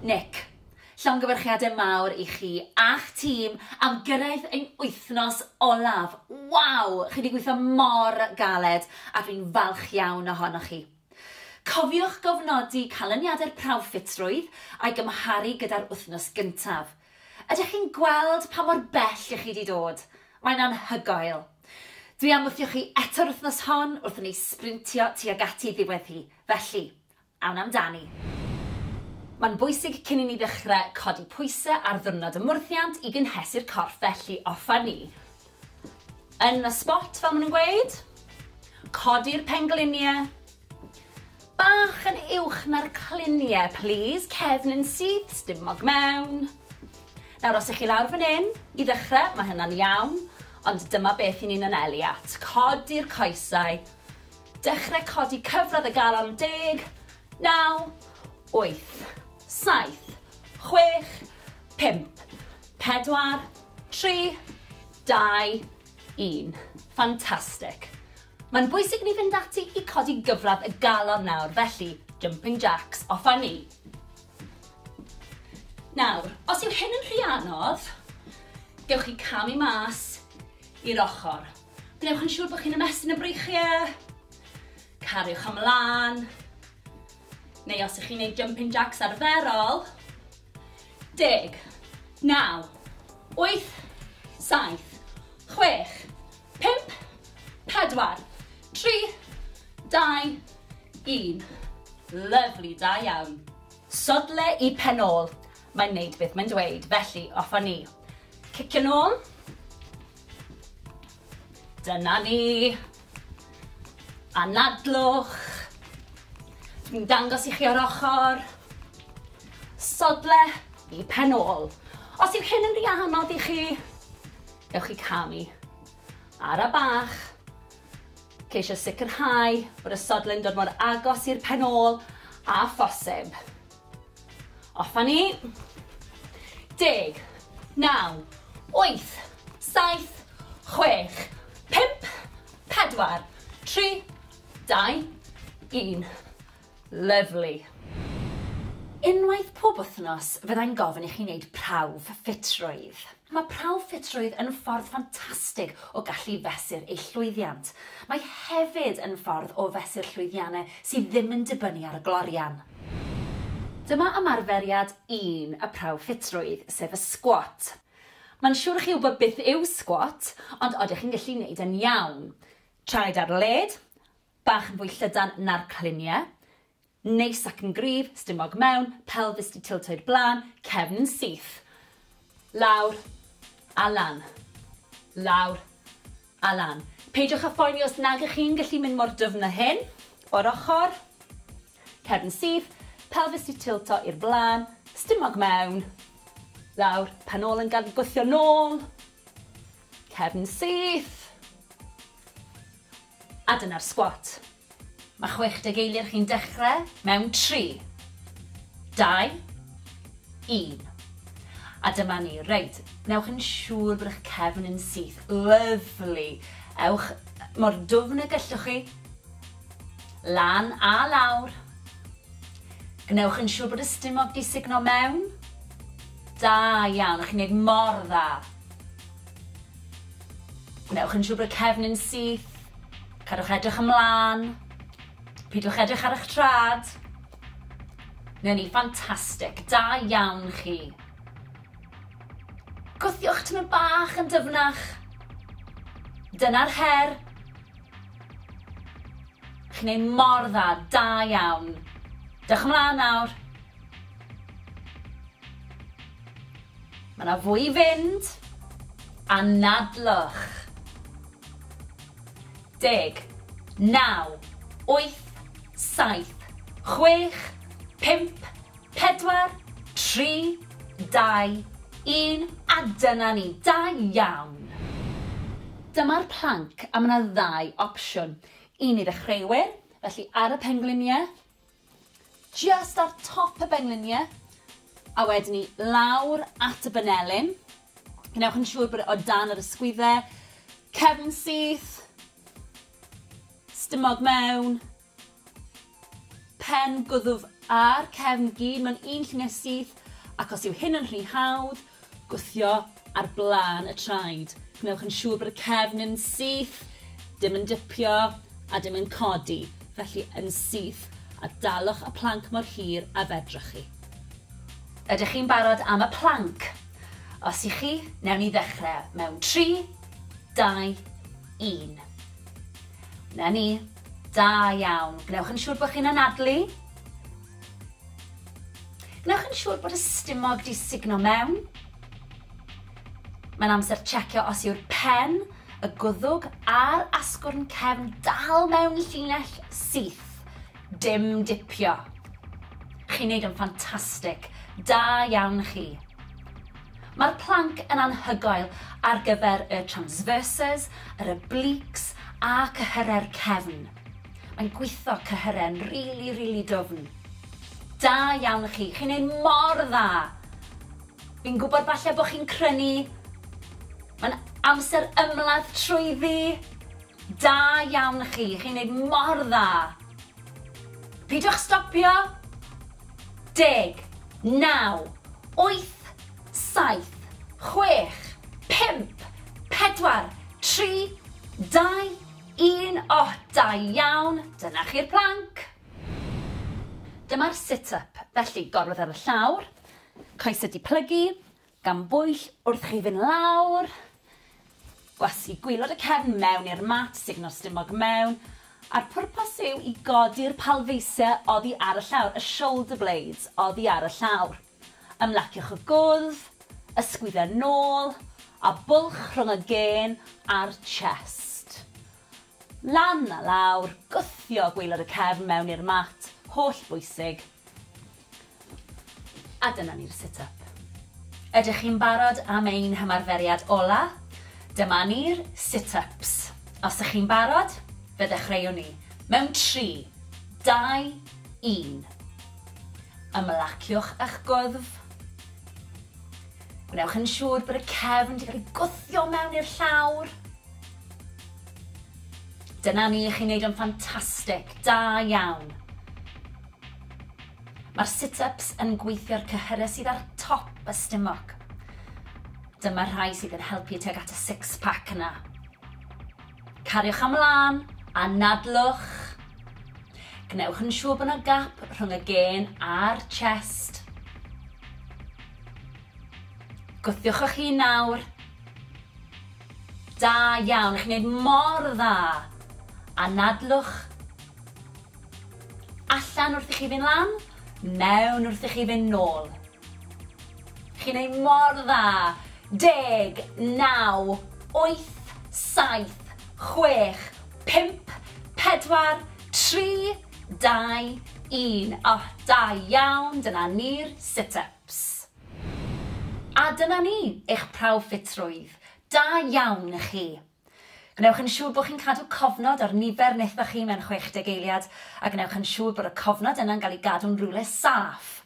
NIC. Llongyfarchiadau mawr i chi a'ch tîm am gyrraedd ein wythnos olaf. Waw! Chi wedi gweithio mor galed a dwi'n falch iawn ohonoch chi. Cofiwch gofnodi canlyniadau'r prawf ffitrwydd a'i gymharu gyda'r wythnos gyntaf. Ydych chi'n gweld pa mor bell ych chi wedi dod? Mae'n anhygoel. Dwi am wthio chi eto'r wythnos hon wrth i ni sprintio tuag ati ddiwedd hi. Felly, awn amdani. Mae'n bwysig cyn i ni ddechrau codi pwysau ar ddiwrnod ymwrthiant i gynhesu'r corff, felly offa ni. Yn y spot, fel maen nhw'n gweud, codi'r pengliniau. Bach yn uwch na'r cliniau, please. Cefn yn syth, stumog mewn. Nawr, os ych chi lawr fan hyn, i ddechrau, mae hynna'n iawn, ond dyma beth i ni'n anelu at. Codi'r coesau. Dechrau codi cyfradd y galon 10, 9, 8, 7, 6, 5, 4, 3, 2, 1. Ffantastig. Mae'n bwysig ni fynd ati i codi gyfradd y galon nawr, felly jumping jacks offa ni. Nawr, os yw hyn yn rhy anodd, gewch chi camu mas i'r ochr. Gwnewch yn siŵr bod chi'n ymestyn y breichiau, cariwch ymlaen, neu os ych chi'n gwneud jumping jacks arferol, 10, 9, 8, 7, 6, 5, 4, 3, 2, 1. Lyfli, da iawn. Sodle i penol. Mae'n neud beth mae'n dweud, felly offa ni. Cicio nôl. Dyna ni. Anadlwch. Dwi'n dangos i chi o'r ochr. Sodle i penol. Os yw hyn yn rhy anodd i chi, gewch chi camu ar y bach. Ceisio sicrhau bod y sodle'n dod mor agos i'r penol a phosib. Offa ni. 10, 9, 8, 7, 6, 5, 4, 3, 2, 1. Lyfli. Unwaith pob wythnos fyddai'n gofyn i chi wneud prawf ffitrwydd. Mae prawf ffitrwydd yn ffordd ffantastig o gallu fesur eich llwyddiant. Mae hefyd yn ffordd o fesur llwyddiannau sydd ddim yn dibynnu ar y glorian. Dyma ymarferiad 1 y prawf ffitrwydd, sef y squat. Mae'n siŵr chi wybod beth yw squat, ond oeddech chi'n gallu gwneud yn iawn. Traed ar led, bach yn fwy llydan na'r cliniau, neis ac yn gryf, stumog mewn, pelfis di tilto i'r blaen, cefn yn syth. Lawr a lan. Lawr a lan. Peidiwch â phoeni os nag ych chi'n gallu mynd mor dyfn â hyn. O'r ochr, cefn syth, pelfis di tilto i'r blaen, stumog mewn. Lawr, penol yn gadw gwythio nôl. Cefn syth. A dyna'r squat. Mae 60 eiliad chi'n dechrau mewn 3, 2, 1. A dyma ni, reit, newch yn siŵr bod eich cefn yn syth. Lyfli. Ewch mor dwfn y gallwch chi. Lan a lawr. Gnewch yn siŵr bod y stumog di signo mewn. Da iawn, chi'n gwneud mor dda. Gnewch yn siŵr bod y cefn yn syth. Cadwch edrych ymlaen. Peidiwch edrych ar eich trad. Neu ni, ffantastig. Da iawn chi. Gwthiwch tymor bach yn dyfnach. Dyna'r her. Chi'n gwneud mor dda, da iawn. Dewch ymlaen nawr. Mae yna fwy i fynd. Anadlwch. 10, 9, 8, 7, 6, 5, 4, 3, 2, 1, a dyna ni, da iawn. Dyma'r planc a mae yna 2 opsiwn. Un i ddechreuwyr, felly ar y pengliniau, just ar top y pengliniau, a wedyn ni lawr at y banelyn. Gnewch yn siŵr bod o dan yr ysgwyddau, cefn syth, stumog mewn, pen gwddwf a'r cefn gyd mewn un llinell syth, ac os yw hyn yn rhy hawdd, gwthio ar blaen y traed. Gwnewch yn siŵr bod y cefn yn syth, dim yn dipio a dim yn codi, felly yn syth, a dalwch y planc mor hir a fedrwch chi. Ydych chi'n barod am y planc? Os i chi, newn ni ddechrau mewn 3, 2, 1. Na ni, da iawn. Gnewch yn siŵr bod chi'n anadlu. Gnewch yn siŵr bod y stumog di signo mewn. Mae'n amser checio os yw'r pen, y gwddwg a'r asgwrn cefn dal mewn llinell syth. Dim dipio. Chi'n neud yn ffantastig. Da iawn chi. Mae'r planc yn anhygoel ar gyfer y transversors, yr obliques a cyhyrau'r cefn. Mae'n gweithio cyhyrau'n rili dwfn. Da iawn chi, chi'n neud mor dda. Fi'n gwybod falle bod chi'n crynu. Mae'n amser ymladd trwyddi. Da iawn chi, chi'n neud mor dda. Peidiwch stopio. 10, 9, 8, 7, 6, 5, 4, 3, 2, 1. O, da iawn. Dyna chi'r planc. Dyma'r sit-up, felly gorwedd ar y llawr, coesau di plygu, gan bwyll wrth chi fynd lawr, gwasu gwylod y cefn mewn i'r mat, signo'r stumog mewn, a'r pwrpas yw i godi'r palfeisau oddi ar y llawr, y shoulder blades oddi ar y llawr. Ymlaciwch y gwddf, ysgwyddau nôl, a bwlch rhwng y gen a'r chest. Lan a lawr, gwthio gwylod y cefn mewn i'r mat, holl bwysig. A dyna ni'r sit-up. Ydych chi'n barod am ein hymarferiad ola? Dyma ni'r sit-ups. Os ydych chi'n barod, fe ddechreuwn ni. Mewn 3, 2, 1. Ymlaciwch eich gwddf. Gwnewch yn siŵr bod y cefn wedi cael ei gwthio mewn i'r llawr. Dyna ni, chi'n neud yn ffantastig, da iawn. Mae'r sit-ups yn gweithio'r cyhyrau sydd ar top y stumog. Dyma rhai sydd yn helpu tuag at y six-pack yna. Cariwch ymlaen a nadlwch. Gnewch yn siŵr bod yna gap rhwng y gen a'r chest. Gwthiwch eich hun nawr. Da iawn, chi'n neud mor dda. A nadlwch. Allan wrth i chi fynd lan, mewn wrth i chi fynd nôl. Chi'n neud mor dda. 10, 9, 8, 7, 6, 5, 4, 3, 2, 1. O, da iawn, dyna ni'r sit-ups. A dyna ni, eich prawf ffitrwydd. Da iawn i chi. Gnewch yn siŵr bod chi'n cadw cofnod o'r nifer wnaethoch chi mewn 60 eiliad, a gnewch yn siŵr bod y cofnod yna'n cael ei gadw'n rhywle saff.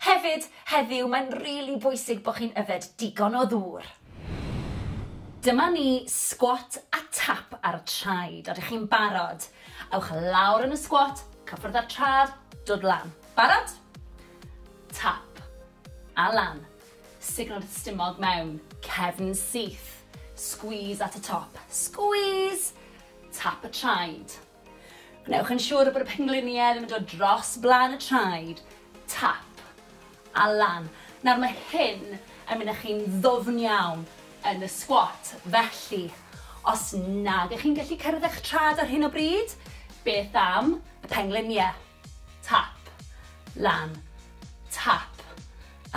Hefyd, heddiw, mae'n rili bwysig bod chi'n yfed digon o ddŵr. Dyma ni squat a tap ar y traed. Ydych chi'n barod? Ewch lawr yn y squat, cyffwrdd ar trad, dod lan. Barod? Tap. A lan. Signal y stumog mewn. Cefn syth. Squeeze at y top. Squeeze. Tap y traed. Gnewch yn siŵr bod y pengliniau ddim yn dod dros blaen y traed. Tap. A lan. Nawr mae hyn yn mynd â chi'n ddwfn iawn yn y squat. Felly, os nag ych chi'n gallu cyrraedd eich trad ar hyn o bryd, beth am y pengliniau? Tap. Lan. Tap.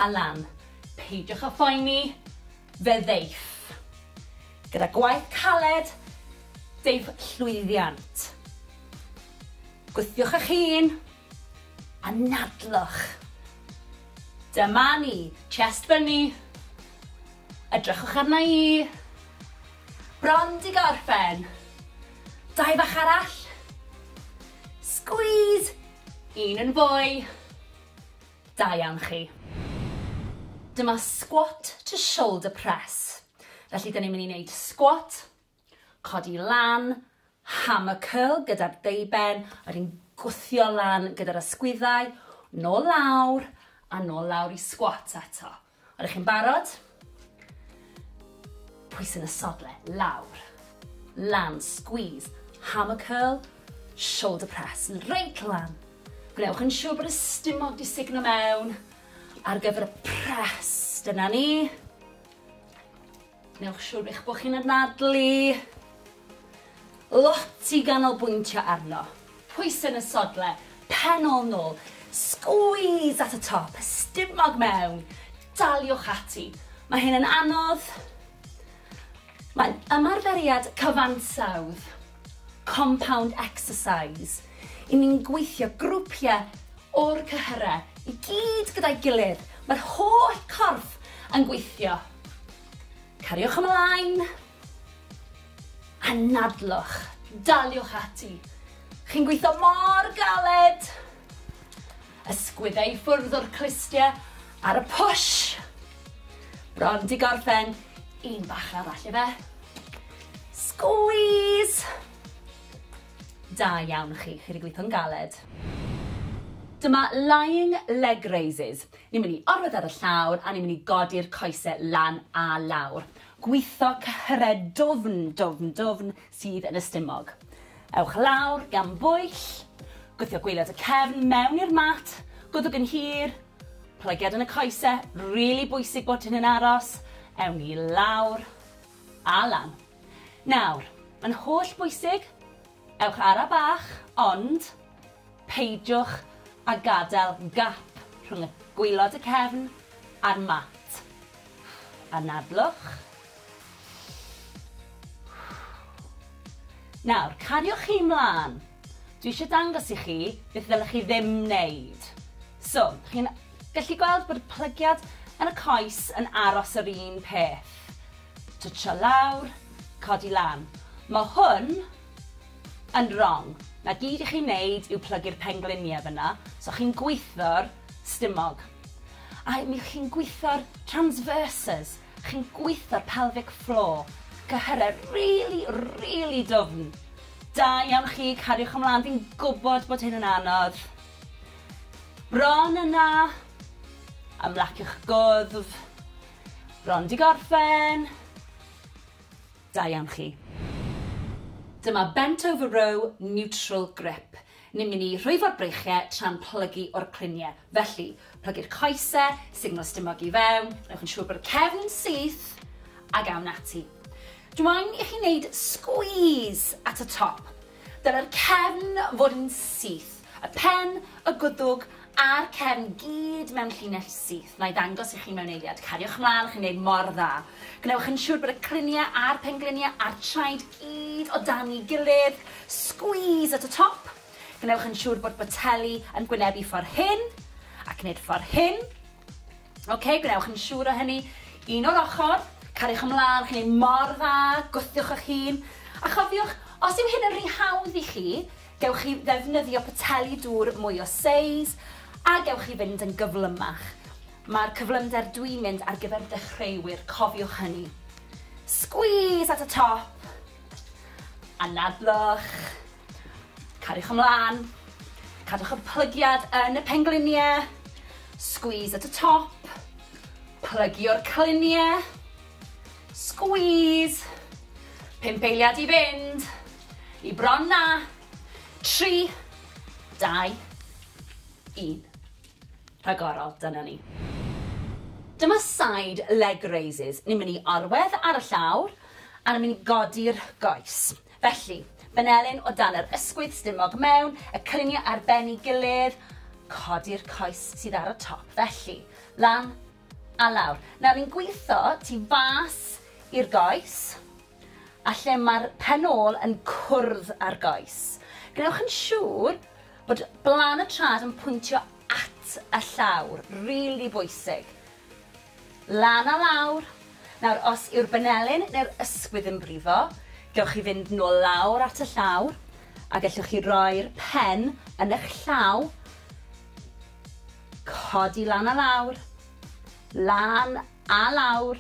A lan. Peidiwch a phoeni. Fe ddeiff. Gyda gwaith caled, deiff llwyddiant. Gwthiwch eich hun a nadlwch. Dyma ni, chest fyny. Edrychwch arna i. Bron di gorffen. 2 bach arall. Squeeze. 1 yn fwy. Da iawn chi. Dyma squat to shoulder press. Felly, dyn ni'n mynd i wneud squat, codi lan, hammer curl gyda'r deuben, a ni'n gwthio lan gyda'r ysgwyddau, nôl lawr, a nôl lawr i squat eto. Ydych chi'n barod? Pwys yn y sodle, lawr, lan, squeeze, hammer curl, shoulder press, reit lan. Gwnewch yn siŵr bod y stumog di signo mewn ar gyfer y press. Dyna ni. Gwnewch siŵr eich bod chi'n anadlu. Lot i ganolbwyntio arno. Pwys yn y sodle, pen ôl nôl, squeeze at y top, stumog mewn, daliwch ati. Mae hyn yn anodd. Mae'n ymarferiad cyfansawdd, compound exercise. I ni'n gweithio grwpiau o'r cyhyrau i gyd gyda'i gilydd. Mae'r holl corff yn gweithio. Cariwch ymlaen. Anadlwch. Daliwch ati. Chi'n gweithio mor galed. Ysgwyddau ffwrdd o'r clistiau ar y push. Bron di gorffen. Un bach arall i fe. Squeeze. Da iawn chi wedi gweithio'n galed. Dyma lying leg raises. Ni'n mynd i orwedd ar y llawr a ni'n mynd i godi'r coesau lan a lawr. Gweithio cyhyrau dwfn sydd yn y stumog. Ewch lawr gan bwyll. Gweithio gwaelod y cefn mewn i'r mat. Gwddwg yn hir. Plygiad yn y coesau. Rili bwysig bod hyn yn aros. Ewn ni lawr a lan. Nawr, mae'n holl bwysig. Ewch ara bach, ond peidiwch a gadael gap rhwng y gwaelod y cefn a'r mat. Anadlwch. Nawr, cariwch chi mlaen. Dwi eisiau dangos i chi beth ddylech chi ddim wneud. So, chi'n gallu gweld bod y plygiad yn y coes yn aros yr un peth. Twtsio lawr, codi lan. Mae hwn yn wrong. Na gyd i chi'n neud yw plygu'r pengliniau fyna, so chi'n gweithio'r stumog. A mi chi'n gweithio'r transverses, chi'n gweithio'r pelvic floor. Cyhyrau really dwfn. Da iawn chi, cariwch ymlaen, fi'n gwybod bod hyn yn anodd. Bron yna, ymlaciwch gwddf. Bron di gorffen. Da iawn chi. Dyma bent over row neutral grip. Ni'n mynd i rhwyfo'r breichiau tra'n plygu o'r cliniau. Felly, plygu'r coesau, signal stumog i fewn, rhaid chi'n siŵr bod y cefn yn syth, a gawn ati. Dwi'n i chi wneud squeeze at y top. Dyna'r cefn fod yn syth. Y pen, y gwddwg, a'r cefn gyd mewn llinell syth. Na i ddangos i chi mewn eiliad. Cariwch mlaen, chi'n gwneud mor dda. Gnewch yn siŵr bod y cliniau a'r pengliniau a'r traed gyd o dan ei gilydd. Squeeze at y top. Gnewch yn siŵr bod boteli yn gwynebu ffordd hyn ac wneud ffordd hyn. Gnewch yn siŵr o hynny. Un o'r ochr. Cariwch ymlaen, chi'n gwneud mor dda. Gwthiwch eich hun. A chofiwch, os yw hyn yn rhy hawdd i chi, gewch chi ddefnyddio poteli dŵr mwy o seis a gewch chi fynd yn gyflymach. Mae'r cyflymder dwi'n mynd ar gyfer dechreuwyr, cofiwch hynny. Squeeze at y top. Anadlwch. Cariwch ymlaen. Cadwch y plygiad yn y pengliniau. Squeeze at y top. Plygio'r cliniau. Squeeze. 5 eiliad i fynd. I bron na. 3, 2, 1. Rhagorol, dyna ni. Dyma side leg raises. Ni'n mynd i orwedd ar y llawr a ni'n mynd i godi'r goes. Felly, benelyn o dan yr ysgwydd stumog mewn, y cliniau ar ben ei gilydd, codi'r coes sydd ar y top. Felly, lan a lawr. Nawr ni'n gweithio tu fas i'r goes, a lle mae'r penol yn cwrdd ar goes. Gnewch yn siŵr bod blan y trad yn pwyntio at y llawr. Rili bwysig. Lan a lawr. Nawr, os yw'r benelyn neu'r ysgwydd yn brifo, gewch chi fynd nôl lawr at y llawr, a gallwch chi roi'r pen yn eich llaw, codi lan a lawr, lan a lawr,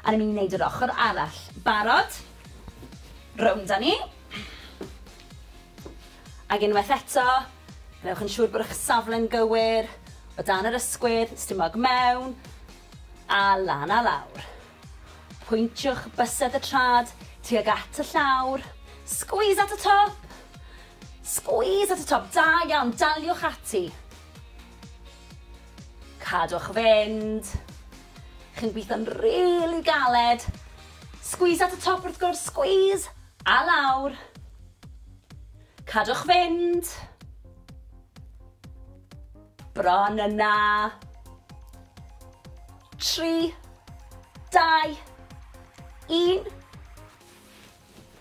a ni'n mynd i wneud yr ochr arall. Barod? Rownd â ni. Ac unwaith eto, Gnewch yn siŵr bod eich safle'n gywir, o dan yr ysgwydd, stumog mewn, a lan a lawr. Pwyntiwch bysedd y trad, tuag at y llawr, squeeze at y top, squeeze at y top, da iawn, daliwch ati. Cadwch fynd, chi'n gweithio'n rili galed, squeeze at y top wrth gwrs, squeeze, a lawr. Cadwch fynd, bron yna, 3, 2, 1,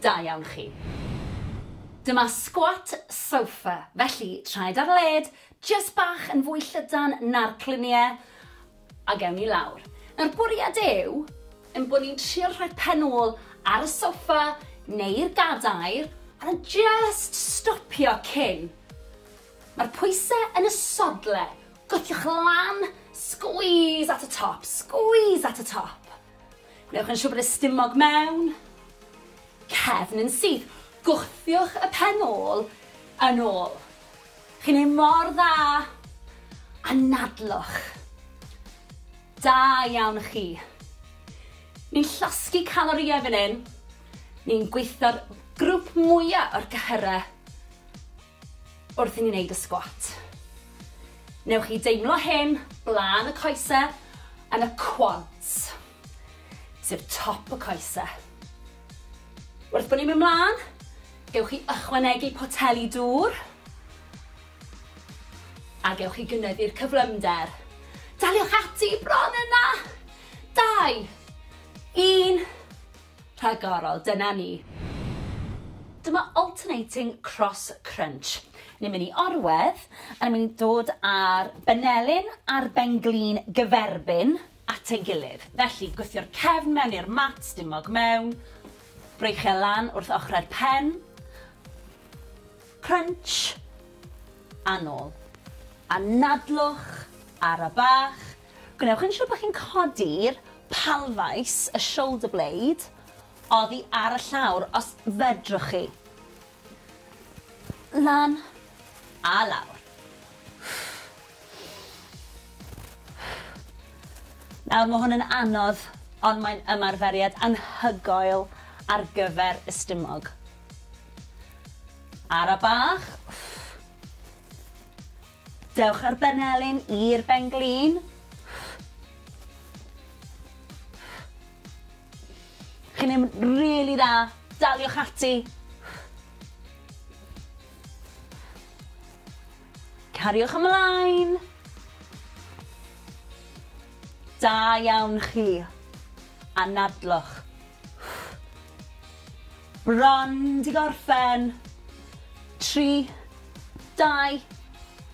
da iawn chi. Dyma squat sofa, felly traed ar led, jyst bach yn fwy llydan na'r cluniau, a gewn ni lawr. Nawr bwriad yw, yn bod ni'n trio rhoi penol ar y sofa neu'r gadair, a just stopio cyn. Mae'r pwysau yn y sodle. Gwthiwch lan, squeeze at y top, squeeze at y top. Gnewch yn siŵr bod y stumog mewn, cefn yn syth. Gwthiwch y penol yn ôl. Chi'n ei mor dda, a nadlwch. Da iawn chi. Ni'n llosgu calorïau fan hyn. Ni'n gweithio'r grŵp mwyaf o'r gyhyrau wrth i ni wneud y sgwat. Newch chi deimlo hyn blaen y coesau yn y quads, sef top y coesau. Wrth bod ni'n mynd mlaen, gewch chi ychwanegu poteli dŵr, a gewch chi gynyddu'r cyflymder. Daliwch ati bron yna! 2, 1, rhagorol, dyna ni. Dyma alternating cross crunch. Ni'n mynd i orwedd, a ni'n mynd i dod ar benelyn a'r benglin gyferbyn at ei gilydd. Felly, gwthio'r cefn mewn i'r mat, stumog mewn, breichau lan wrth ochrau'r pen, crunch, a nôl. A nadlwch ar y bach. Gwnewch yn siŵr bod chi'n codi'r palfais, y shoulder blade, oddi ar y llawr os fedrwch chi. Lan a lawr. Nawr mae hwn yn anodd, ond mae'n ymarferiad anhygoel ar gyfer y stumog. Ar y bach. Dewch ar benelyn i'r benglin. Chi'n mynd rili dda, daliwch ati. Cariwch ymlaen. Da iawn chi. A nadlwch. Bron di gorffen. 3, 2,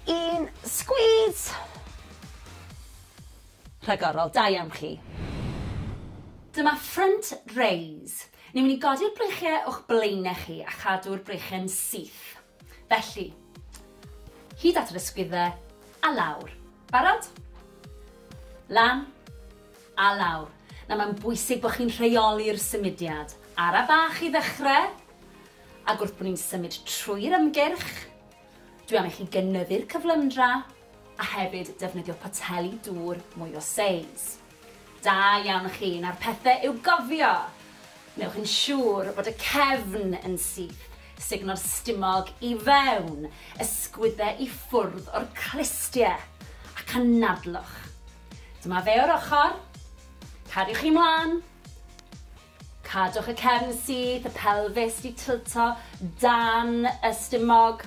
1, squeeze. Rhagorol, da iawn chi. Dyma front raise. Ni'n mynd i godi'r breichiau o'ch blaenau chi a chadw'r breichiau'n syth. Felly, hyd at yr ysgwyddau a lawr. Barod? Lan a lawr. Na mae'n bwysig bod chi'n rheoli'r symudiad. Ar y bach i ddechrau, ac wrth bod ni'n symud trwy'r ymgyrch, dwi am i chi gynyddu'r cyflymdra a hefyd defnyddio poteli dŵr mwy o seis. Da iawn chi, na'r pethau i'w gofio. Newch yn siŵr bod y cefn yn syth, sugno'r stumog i fewn, ysgwyddau i ffwrdd o'r clistiau, ac anadlwch. Dyma fe o'r ochr, cadiwch chi mlaen, cadwch y cefn syth, y pelfis di tilto dan y stumog.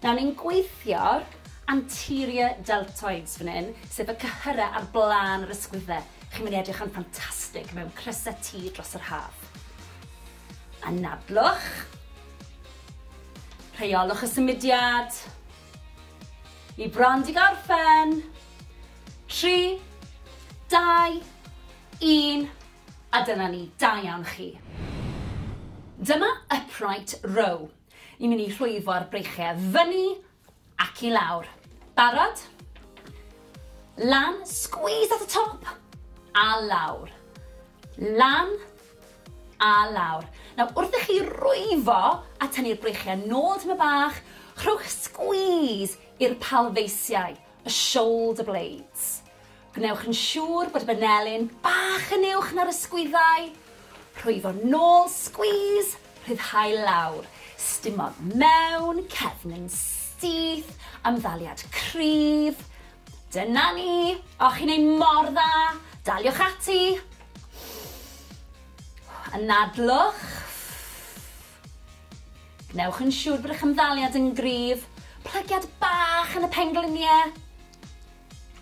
Nawr ni'n gweithio'r anterior deltoids fan hyn, sef y cyhyrau ar blaen yr ysgwyddau. Chi'n mynd i edrych yn ffantastig mewn crysau tŷ dros yr haf. Anadlwch. Rheolwch y symudiad. I bron di gorffen. 3, 2, 1. A dyna ni, da iawn chi. Dyma upright row. Ni'n mynd i rhwyfo'r breichiau fyny ac i lawr. Barod? Lan, squeeze at the top. A lawr. Lan a lawr. Nawr, wrth i chi rwyfo a tynnu'r breichiau nôl tyma bach, Rhowch squeeze i'r palfeisiau, y shoulder blades. Gwnewch yn siŵr bod y banelyn bach yn uwch na'r ysgwyddau. Rhwyfo nôl, squeeze, rhyddhau lawr. Stumog mewn, cefn yn syth, ymddaliad cryf. Dyna ni, o chi'n ei mor dda, daliwch ati. Anadlwch. Gnewch yn siŵr bod eich ymddaliad yn gryf. Plygiad bach yn y pengliniau.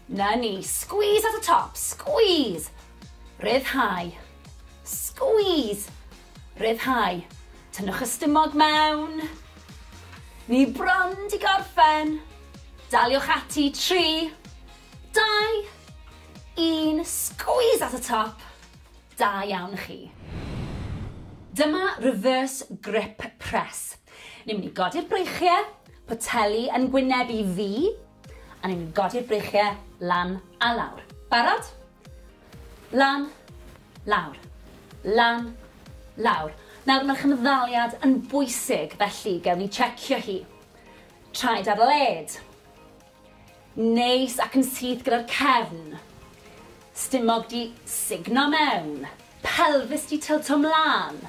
Na ni, squeeze at the top, squeeze. Ryddhau. Squeeze. Ryddhau. Tynnwch y stumog mewn. Ni bron di gorffen. Daliwch ati, 3, 2, 1, squeeze at the top. Da iawn chi. Dyma reverse grip press. Ni'n mynd i godi'r breichiau, poteli yn gwynebu fi, a ni'n mynd i godi'r breichiau lan a lawr. Barod? Lan, lawr. Lan, lawr. Nawr mae'r chymddaliad yn bwysig, felly gawn ni checio hi. Traed ar led. Neis ac yn syth gyda'r cefn. Stumog di signo mewn. Pelfis di tilto mlaen.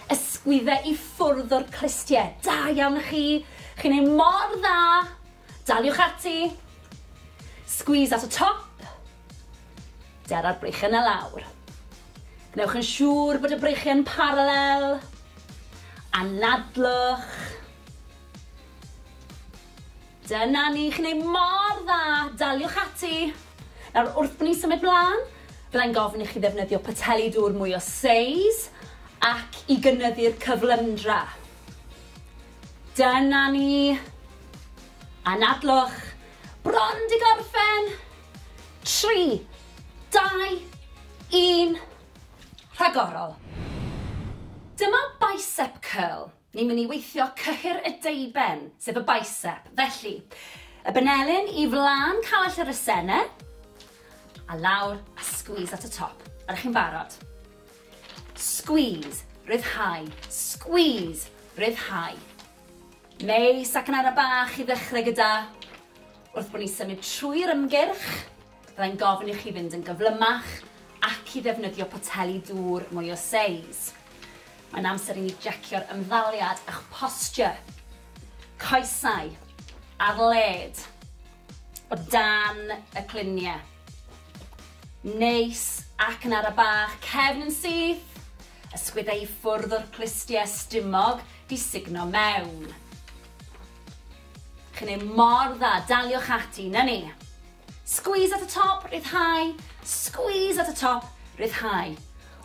Ysgwyddau i ffwrdd o'r clistiau. Da iawn chi. Chi'n ei mor dda. Daliwch ati. Squeeze at y top. Der ar breichiau na lawr. Gnewch yn siŵr bod y breichiau'n paralel. Anadlwch. Dyna ni, chi'n ei mor dda. Daliwch ati. Nawr, wrth bod ni'n symud mlaen, fyddai'n gofyn i chi ddefnyddio poteli dŵr mwy o seis ac i gynyddu'r cyflymdra. Dyna ni. Anadlwch. Bron di gorffen. 3, 2, 1. Rhagorol. Dyma bicep curl. Ni'n mynd i weithio cyhyr y deiben, sef y bicep. Felly, y banelyn i flaen cawell yr esennau, a lawr a squeeze at y top. Ydych chi'n barod? Squeeze, ryddhau. Squeeze, ryddhau. Neis ac yn ara bach i ddechrau gyda. Wrth bod ni'n symud trwy'r ymgyrch, byddai'n gofyn i chi fynd yn gyflymach ac i ddefnyddio poteli dŵr mwy o seis. Mae'n amser i ni jecio'r ymddaliad a'ch posture. Coesau ar led o dan y cluniau. Neis ac yn ara bach, cefn yn syth. Ysgwyddau i ffwrdd o'r clistiau, stumog di signo mewn. Chi'n ei mor dda, daliwch ati, na ni. Squeeze at y top, ryddhau. Squeeze at y top, ryddhau.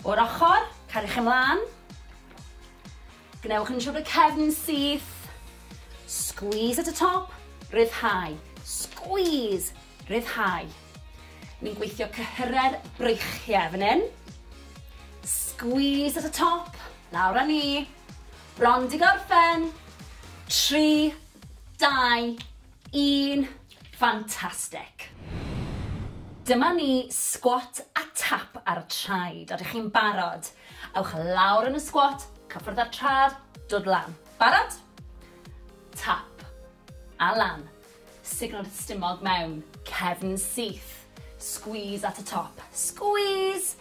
O'r ochr, cariwch ymlaen. Gnewch yn siŵr y cefn yn syth. Squeeze at y top, ryddhau. Squeeze, ryddhau. Ni'n gweithio cyhyrau'r breichiau fan hyn. Squeeze at y top, lawr â ni. Bron di gorffen. 3, 2, 1. Fantastic. Dyma ni squat a tap ar y traed. Ydych chi'n barod? Ewch lawr yn y squat, cyffwrdd ar trad, dod lan. Barod? Tap a lan. Signal stumog mewn, cefn syth. Squeeze at y top. Squeeze.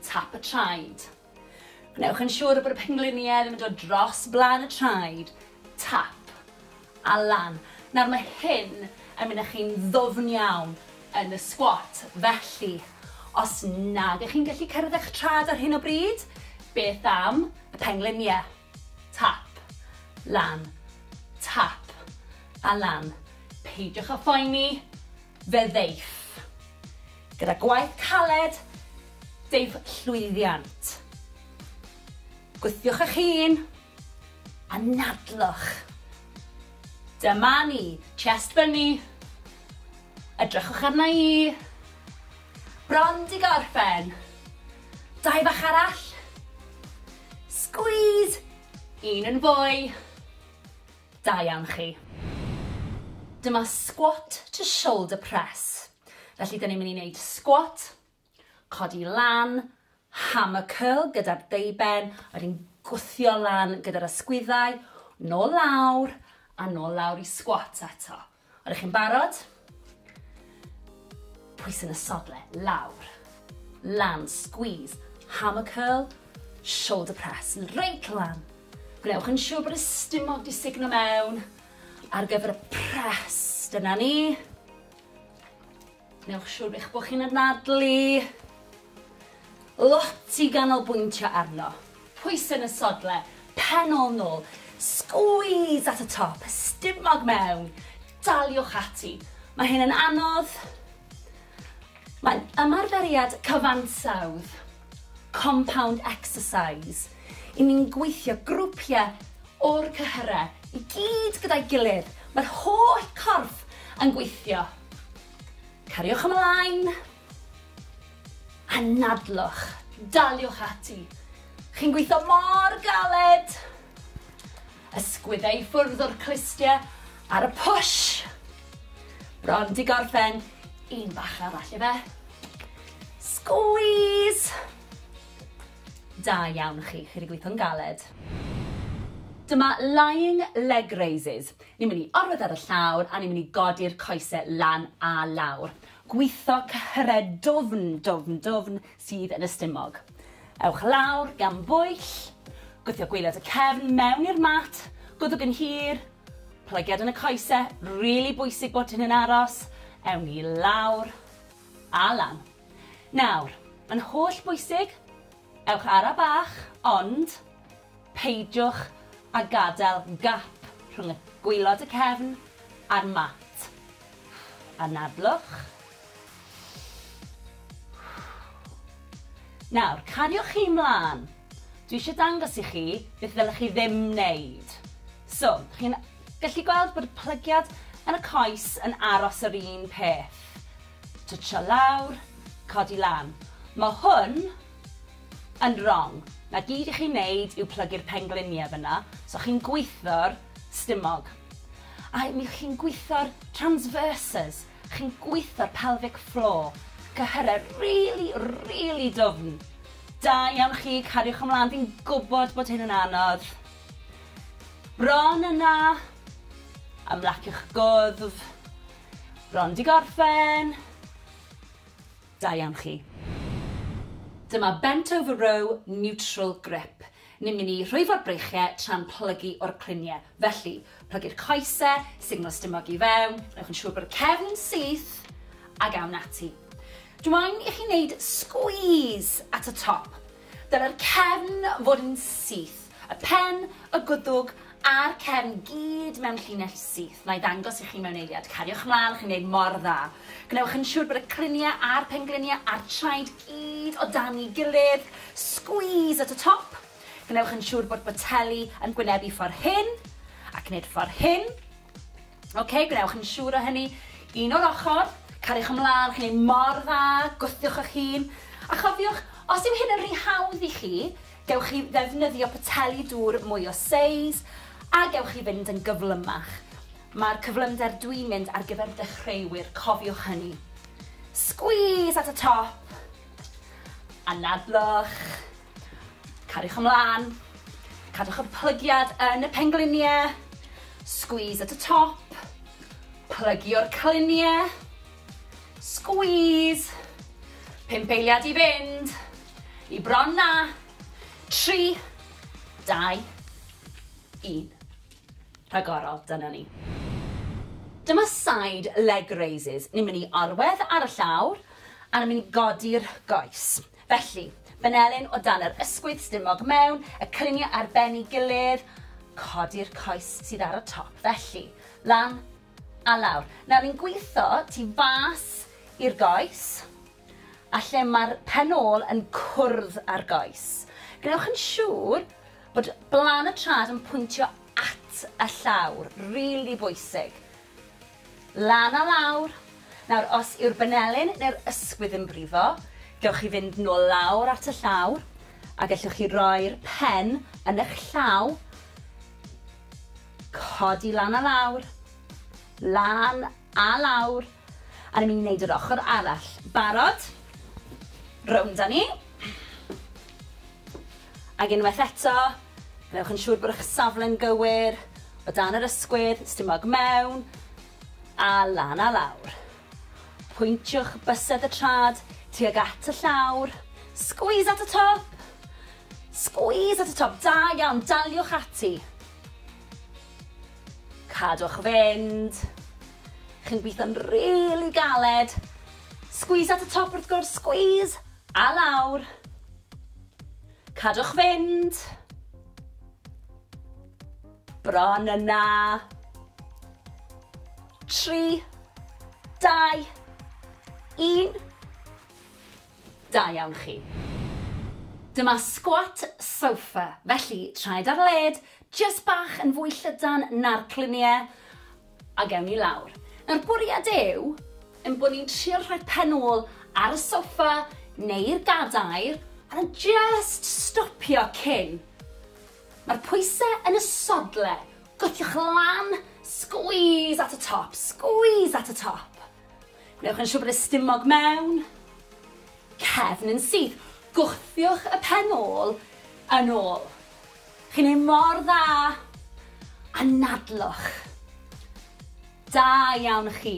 Tap y traed. Gnewch yn siŵr bod y pengliniau ddim yn dod dros blaen y traed. Tap a lan. Nawr mae hyn yn mynd â chi'n ddwfn iawn yn y squat. Felly, os nag ych chi'n gallu cyrraedd eich trad ar hyn o bryd, beth am y pengliniau? Tap, lan, tap a lan. Peidiwch â phoeni, fe ddeiff. Gyda gwaith caled, deiff llwyddiant. Gwthiwch eich hun, a nadlwch. Dyma ni, chest fyny. Edrychwch arna i. Bron di gorffen. 2 bach arall. Squeeze. 1 yn fwy. Da iawn chi. Dyma squat to shoulder press. Felly, dyn ni'n mynd i wneud squat, codi lan, hammer curl gyda'r deiben, wedyn gwthio lan gyda'r ysgwyddau, nôl lawr, a nôl lawr i squat eto. Oeddech chi'n barod? Pwys yn y sodle, lawr. Lan, squeeze, hammer curl, shoulder press, reit lan. Gwnewch yn siŵr bod y stumog di signo mewn ar gyfer y press. Dyna ni. Gwnewch siŵr bod chi'n anadlu. Lot i ganolbwyntio arno. Pwys yn y sodle, pen ôl nôl, squeeze at y top, stumog mewn, daliwch ati. Mae hyn yn anodd. Mae'n ymarferiad cyfansawdd, compound exercise. I ni'n gweithio grwpiau o'r cyhyrau i gyd gyda'i gilydd. Mae'r holl corff yn gweithio. Cariwch ymlaen. Anadlwch, daliwch ati. Chi'n gweithio mor galed. Ysgwyddau i ffwrdd o'r clustiau ar y push. Bron di gorffen. Un bach arall i fe. Squeeze! Da iawn chi wedi gweithio'n galed. Dyma lying leg raises. Ni'n mynd i orwedd ar y llawr a ni'n mynd i godi'r coesau lan a lawr. Gweithio cyhyrau dwfn sydd yn y stumog. Ewch lawr gan bwyll. Gweithio gwaelod y cefn mewn i'r mat. Gwddwg yn hir. Plygiad yn y coesau. Really bwysig bod hyn yn aros. Ewn ni lawr a lan. Nawr, mae'n holl bwysig, ewch ara bach, ond peidiwch a gadael gap rhwng y gwaelod y cefn a'r mat. Anadlwch. Nawr, cariwch chi mlaen. Dwi eisiau dangos i chi beth ddylech chi ddim wneud. So, chi'n gallu gweld bod y plygiad yn y coes yn aros yr un peth. Twtsio lawr, codi lan. Mae hwn yn wrong. Na gyd i chi'n neud yw plygu'r pengliniau fyna, so chi'n gweithio'r stumog. A mi chi'n gweithio'r transverses, chi'n gweithio'r pelvic floor. Cyhyrau really dwfn. Da iawn chi, cariwch ymlaen, fi'n gwybod bod hyn yn anodd. Bron yna. Ymlaciwch gwddf. Bron di gorffen. Da iawn chi. Dyma bent over row neutral grip. Ni'n mynd i rhwyfo'r breichiau tra'n plygu o'r cluniau. Felly, plygu'r coesau, signal stumog i fewn, rhaid yn siŵr bod y cefn syth, a gawn ati. Dwi'n i chi wneud squeeze at y top. Dyna'r cefn fod yn syth. Y pen, y gwddwg, a'r cefn gyd mewn llinell syth. Na i ddangos i chi mewn eiliad. Cariwch mlaen, chi'n gwneud mor dda. Gnewch yn siŵr bod y cluniau a'r pengliniau a'r traed gyd o dan ei gilydd. Squeeze at y top. Gnewch yn siŵr bod boteli yn gwynebu ffordd hyn ac wneud ffordd hyn. Gnewch yn siŵr o hynny. Un o'r ochr. Cariwch ymlaen, chi'n gwneud mor dda. Gwthiwch eich hun. A chofiwch, os yw hyn yn rhy hawdd i chi, gewch chi ddefnyddio poteli dŵr mwy o seis a gewch chi fynd yn gyflymach. Mae'r cyflymder dwi'n mynd ar gyfer dechreuwyr, cofiwch hynny. Squeeze at y top. Anadlwch. Cariwch ymlaen. Cadwch y plygiad yn y pengliniau. Squeeze at y top. Plygio'r cluniau. Squeeze. 5 eiliad i fynd. I bron na. 3, 2, 1. Rhagorol, dyna ni. Dyma side leg raises. Ni'n mynd i orwedd ar y llawr a ni'n mynd i godi'r goes. Felly, benelyn o dan yr ysgwydd stumog mewn, y cluniau ar ben ei gilydd, codi'r coes sydd ar y top. Felly, lan a lawr. Nawr, ni'n gweithio tu fas i'r goes, a lle mae'r penol yn cwrdd ar goes. Gnewch yn siŵr bod blan y trad yn pwyntio at y llawr. Really bwysig. Lan a lawr. Nawr, os yw'r benelyn neu'r ysgwydd yn brifo, gewch chi fynd nôl lawr at y llawr, a gallwch chi roi'r pen yn eich llaw, codi lan a lawr, lan a lawr, a ni'n mynd i wneud yr ochr arall. Barod? Rownd â ni. Ac unwaith eto, gnewch yn siŵr bod eich safle'n gywir, O dan yr ysgwydd, stumog mewn, a lan a lawr. Pwyntiwch bysedd y trad tuag at y llawr. Squeeze at y top. Squeeze at y top. Da iawn, daliwch ati. Cadwch fynd. Chi'n gweithio'n rili galed. Squeeze at y top wrth gwrs, squeeze. A lawr. Cadwch fynd. Bron yna. 3, 2, 1. Da iawn chi. Dyma squat sofa, felly traed ar led, just bach yn fwy llydan na'r cluniau, a gewn ni lawr. Nawr bwriad yw, yn bod ni'n trio rhoi pen ôl ar y sofa neu'r gadair, a just stopio cyn. Mae'r pwysau yn y sodle, gwthiwch lan, squeeze at y top, squeeze at y top. Wnewch yn siŵr bod y stumog mewn, cefn yn syth. Gwthiwch y pen ôl yn ôl. Chi'n ei mor dda, a nadlwch. Da iawn chi.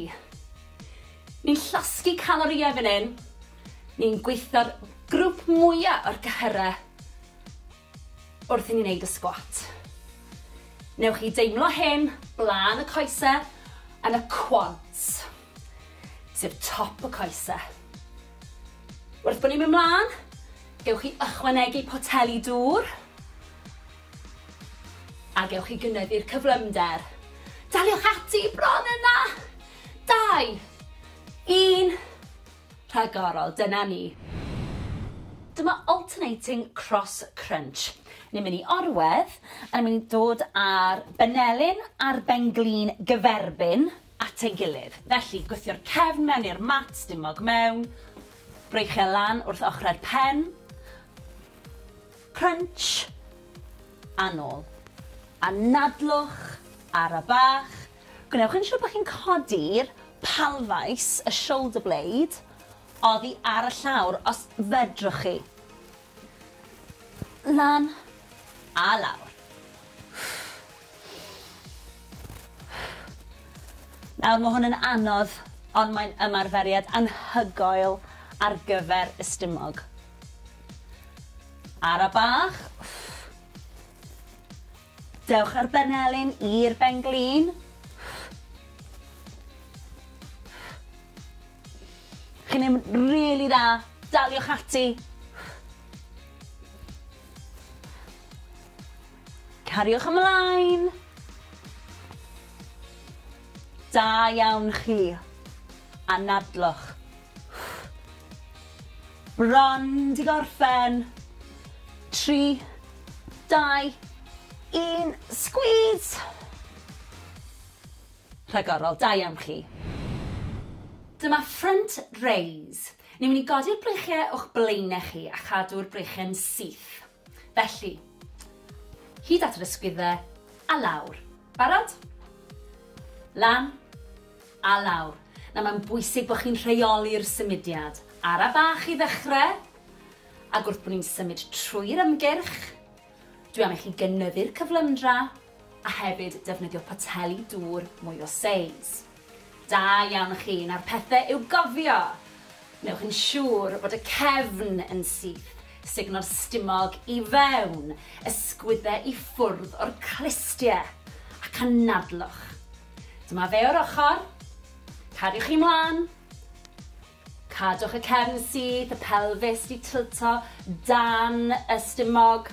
Ni'n llosgu calorïau fan hyn. Ni'n gweithio'r grŵp mwyaf o'r gyhyrau wrth i ni wneud y sgwat. Newch chi deimlo hyn blaen y coesau yn y quads, sef top y coesau. Wrth bod ni'n mynd mlaen, gewch chi ychwanegu poteli dŵr, a gewch chi gynyddu'r cyflymder. Daliwch ati bron yna. 2, 1, rhagorol, dyna ni. Dyma alternating cross crunch. Ni'n mynd i orwedd, a ni'n mynd i dod ar benelyn a'r benglin gyferbyn at ei gilydd. Felly, gwthio'r cefn mewn i'r mat, stumog mewn, breichau lan wrth ochrau'r pen, crunch, a nôl. A nadlwch ar y bach. Gwnewch yn siŵr bod chi'n codi'r palfais, y shoulder blade, oddi ar y llawr os fedrwch chi. Lan a lawr. Nawr mae hwn yn anodd, ond mae'n ymarferiad anhygoel ar gyfer y stumog. Ar y bach. Dewch ar benelyn i'r benglin. Chi'n mynd rili dda. Daliwch ati. Cariwch ymlaen. Da iawn chi. A nadlwch. Bron di gorffen. 3, 2, 1, squeeze. Rhagorol, da iawn chi. Dyma front raise. Ni'n mynd i godi'r breichiau o'ch blaenau chi a chadw'r breichiau'n syth. Felly, hyd at yr ysgwyddau a lawr. Barod? Lan a lawr. Na mae'n bwysig bod chi'n rheoli'r symudiad. Ar y bach i ddechrau, ac wrth bod ni'n symud trwy'r ymgyrch, dwi am i chi gynyddu'r cyflymdra a hefyd defnyddio poteli dŵr mwy o seis. Da iawn chi, na'r pethau i'w gofio. Newch yn siŵr bod y cefn yn syth, sugno'r stumog i fewn, ysgwyddau i ffwrdd o'r clistiau ac anadlwch. Dyma fe o'r ochr, cadiwch chi mlaen, cadwch y cefn syth, y pelfis di tilto dan y stumog.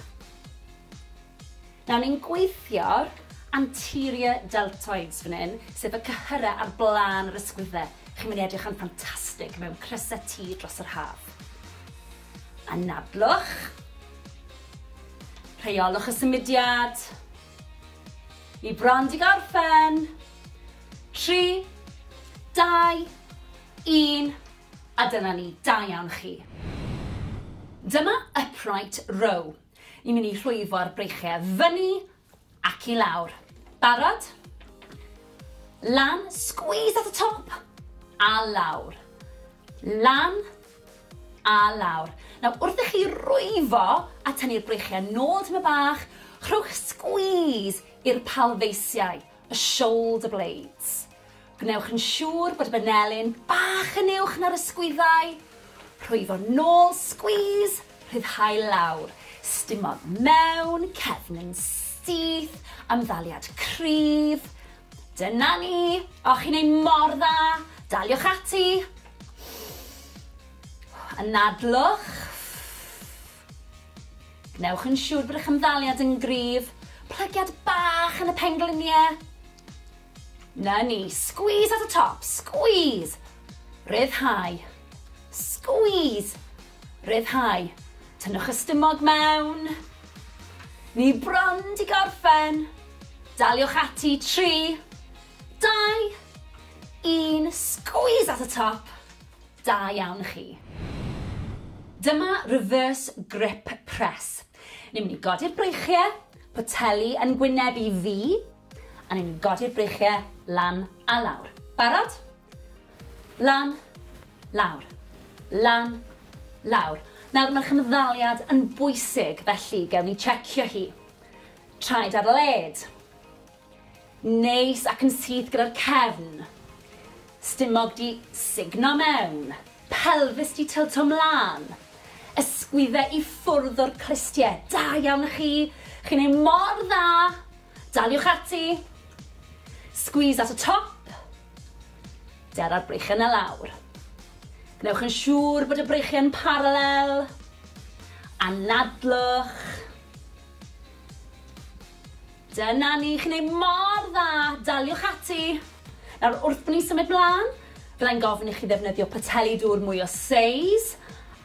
Nawr ni'n gweithio'r anterior deltoids fan hyn, sef y cyhyrau ar blaen yr ysgwyddau. Chi'n mynd i edrych yn ffantastig mewn crysau tŷ dros yr haf. Anadlwch. Rheolwch y symudiad. Ni bron di gorffen. 3, 2, 1. A dyna ni, da iawn chi. Dyma upright row. Ni'n mynd i rhwyfo'r breichiau fyny ac i lawr. Barod? Lan, squeeze at the top. A lawr. Lan a lawr. Nawr, wrth i chi rwyfo a tynnu'r breichiau nôl tyma bach, rhowch squeeze i'r palfeisiau, y shoulder blades. Gwnewch yn siŵr bod y banelyn bach yn uwch na'r ysgwyddau. Rhwyfo nôl, squeeze, rhyddhau lawr. Stumog mewn, cefn yn syth, ymddaliad cryf. Dyna ni, o chi'n ei mor dda, daliwch ati. Anadlwch. Gnewch yn siŵr bod eich ymddaliad yn gryf. Plygiad bach yn y pengliniau. Na ni, squeeze at y top, squeeze. Ryddhau. Squeeze. Ryddhau. Tynnwch y stumog mewn. Ni bron di gorffen. Daliwch ati 3, 2, 1, squeeze at y top. Da iawn chi. Dyma reverse grip press. Ni'n mynd i godi'r breichiau, poteli yn gwynebu fi, a ni'n godi'r breichiau lan a lawr. Barod? Lan, lawr. Lan, lawr. Nawr mae'ch ymddaliad yn bwysig, felly gewn ni checio hi. Traed ar led. Neis ac yn syth gyda'r cefn. Stumog di signo mewn. Pelfis di tilto mlaen. Ysgwyddau i ffwrdd o'r clistiau. Da iawn chi. Chi'n ei mor dda. Daliwch ati. Squeeze at y top. Der ar breichiau na lawr. Gnewch yn siŵr bod y breichiau'n paralel. Anadlwch. Dyna ni, chi'n ei mor dda. Daliwch ati. Nawr, wrth bod ni'n symud mlaen, byddai'n gofyn i chi ddefnyddio poteli dŵr mwy o seis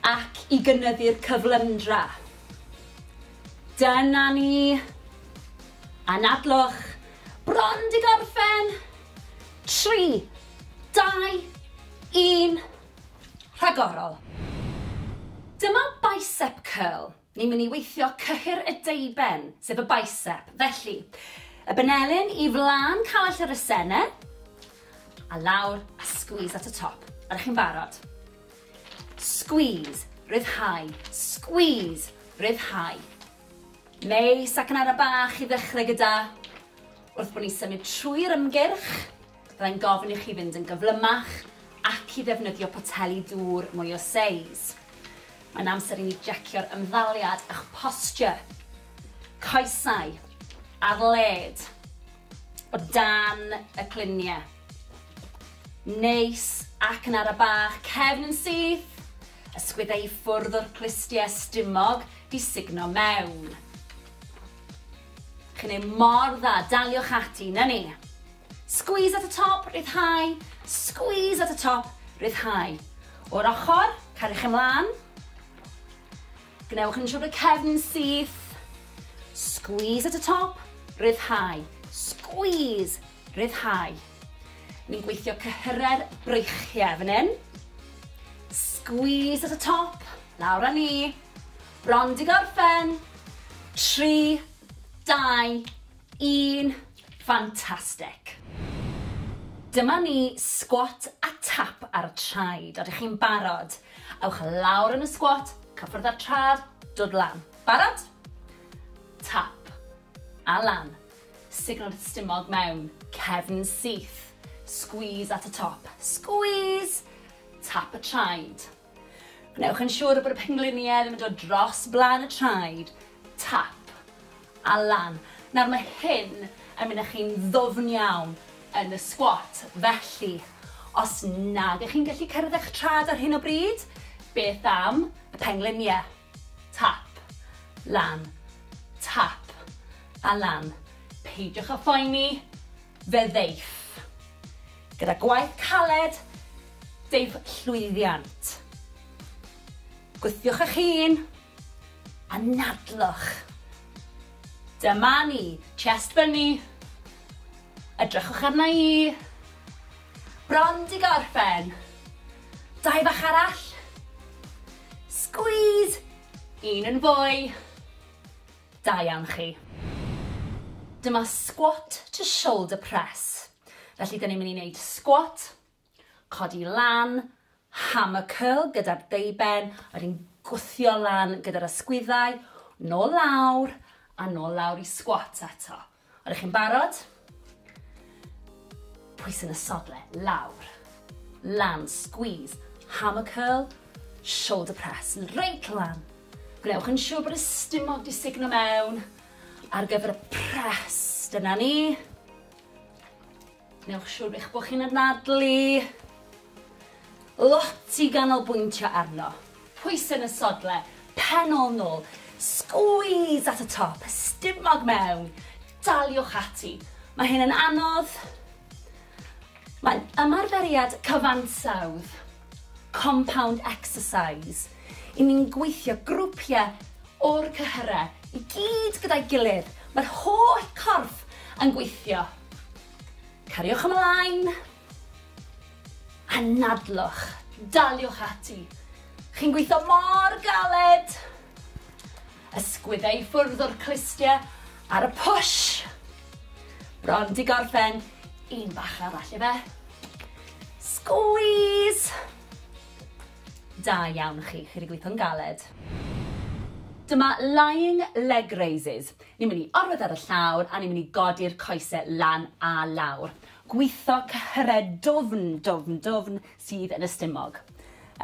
ac i gynyddu'r cyflymdra. Dyna ni. Anadlwch. Bron di gorffen. 3, 2, 1. Rhagorol. Dyma bicep curl. Ni'n mynd i weithio cyhyr y deiben, sef y bicep. Felly, y banelyn i flaen cawell yr esennau, a lawr a squeeze at y top. Ydych chi'n barod? Squeeze, ryddhau. Squeeze, ryddhau. Neis ac yn ara bach i ddechrau gyda. Wrth bod ni'n symud trwy'r ymgyrch, byddai'n gofyn i chi fynd yn gyflymach ac i ddefnyddio poteli dŵr mwy o seis. Mae'n amser i ni jecio'r ymddaliad a'ch posture. Coesau ar led o dan y cluniau. Neis ac yn ara bach, cefn yn syth. Ysgwyddau i ffwrdd o'r clistiau, stumog di signo mewn. Chi'n ei mor dda, daliwch ati, na ni. Squeeze at y top, ryddhau. Squeeze at y top, ryddhau. O'r ochr, cariwch ymlaen. Gnewch yn siŵr y cefn syth. Squeeze at y top, ryddhau. Squeeze, ryddhau. Ni'n gweithio cyhyred breichiau fan hyn. Squeeze at y top, lawr â ni. Bron di gorffen. 3, 2, 1. Fantastic. Dyma ni squat a tap ar y traed. Ydych chi'n barod? Awch lawr yn y squat, cyffwrdd ar trad, dod lan. Barod? Tap. A lan. Signal stumog mewn. Cefn syth. Squeeze at y top. Squeeze. Tap y traed. Gnewch yn siŵr bod y pengliniau ddim yn dod dros blaen y traed. Tap. A lan. Nawr mae hyn yn mynd â chi'n ddwfn iawn yn y squat. Felly, os nag ych chi'n gallu cyrraedd eich trad ar hyn o bryd, beth am y pengliniau? Tap, lan, tap, a lan. Peidiwch â phoeni, fe ddeiff. Gyda gwaith caled, deiff llwyddiant. Gwthiwch eich hun, a nadlwch. Dyma ni, chest fyny. Edrychwch arna i. Bron di gorffen. 2 bach arall. Squeeze. 1 yn fwy. Da iawn chi. Dyma squat to shoulder press. Felly, da ni'n mynd i wneud squat, codi lan, hammer curl gyda'r deiben, a ni'n gwthio lan gyda'r ysgwyddau, nôl lawr, a nôl lawr i squat eto. Ydych chi'n barod? Pwys yn y sodle, lawr. Lan, squeeze, hammer curl, shoulder press, reit lan. Gwnewch yn siŵr bod y stumog di signo mewn ar gyfer y press. Dyna ni. Gwnewch siŵr bod chi'n anadlu. Lot i ganolbwyntio arno. Pwys yn y sodle, pen ôl nôl, squeeze at y top, stumog mewn, daliwch ati. Mae hyn yn anodd. Mae'n ymarferiad cyfansawdd, compound exercise. I ni'n gweithio grwpiau o'r cyhyrau i gyd gyda'i gilydd. Mae'r holl corff yn gweithio. Cariwch ymlaen. Anadlwch. Daliwch ati. Chi'n gweithio mor galed. Ysgwyddau ffwrdd o'r clustiau ar y push. Bron di gorffen. Un bach arall i fe. Squeeze. Da iawn chi wedi gweithio'n galed. Dyma lying leg raises. Ni'n mynd i orwedd ar y llawr a ni'n mynd i godi'r coesau lan a lawr. Gweithio cyhyrau dwfn sydd yn y stumog.